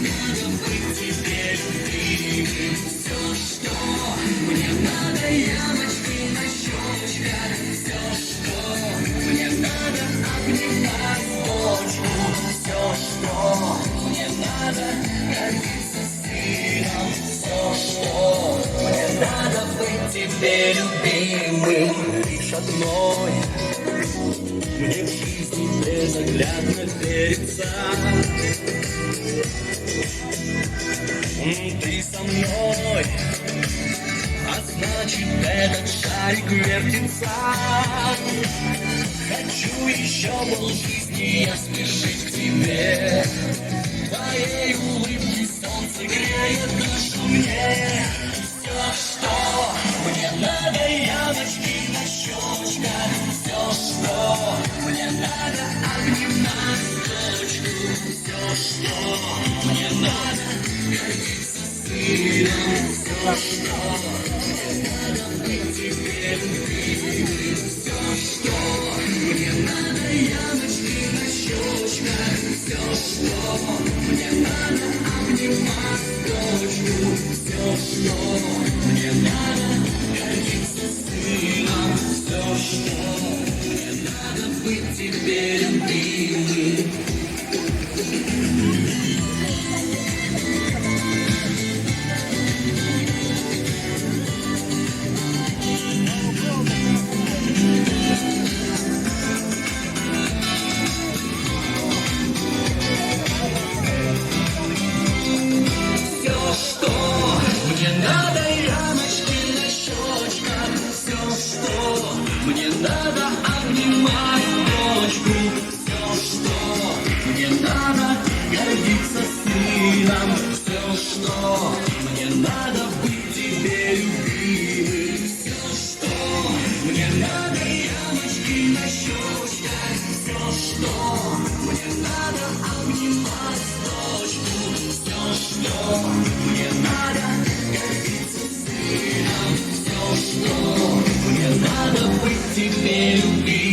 надо быть тебе любимым. Все, что мне надо, ямочки на щечках. Все, что мне надо, обнимать дочку. Все, что мне надо, родиться сыном. Все, что мне надо, быть тебе любимым. Лишь одной мне в жизни безоглядно верится. Ты со мной, а значит этот шарик вертится. Хочу еще полжизни я спешить к тебе. Твоей улыбки солнце греет душу мне. Все, что мне надо, ямочки на щечках. Все, что мне надо, обнимать дочку. Все, что мне надо, гордиться сыном. Все, что мне надо, быть тебе любимым. Все, что мне надо, ямочки на щечках. Все, что мне надо, обнимать дочку. Все, что мне надо, гордиться сыном. Все, что мне надо, быть тебе любимым. Все, что мне надо, ямочки на щечках. Все, что мне надо, обнимать дочку. Все, что мне надо, гордиться сыном. Все, что мне надо, быть тебе любимым. Все, что мне надо, ямочки на щечках. Все, что мне надо, обнимать дочку. Все, что мне надо, гордиться сыном. Все, что мне надо, быть тебе любимым.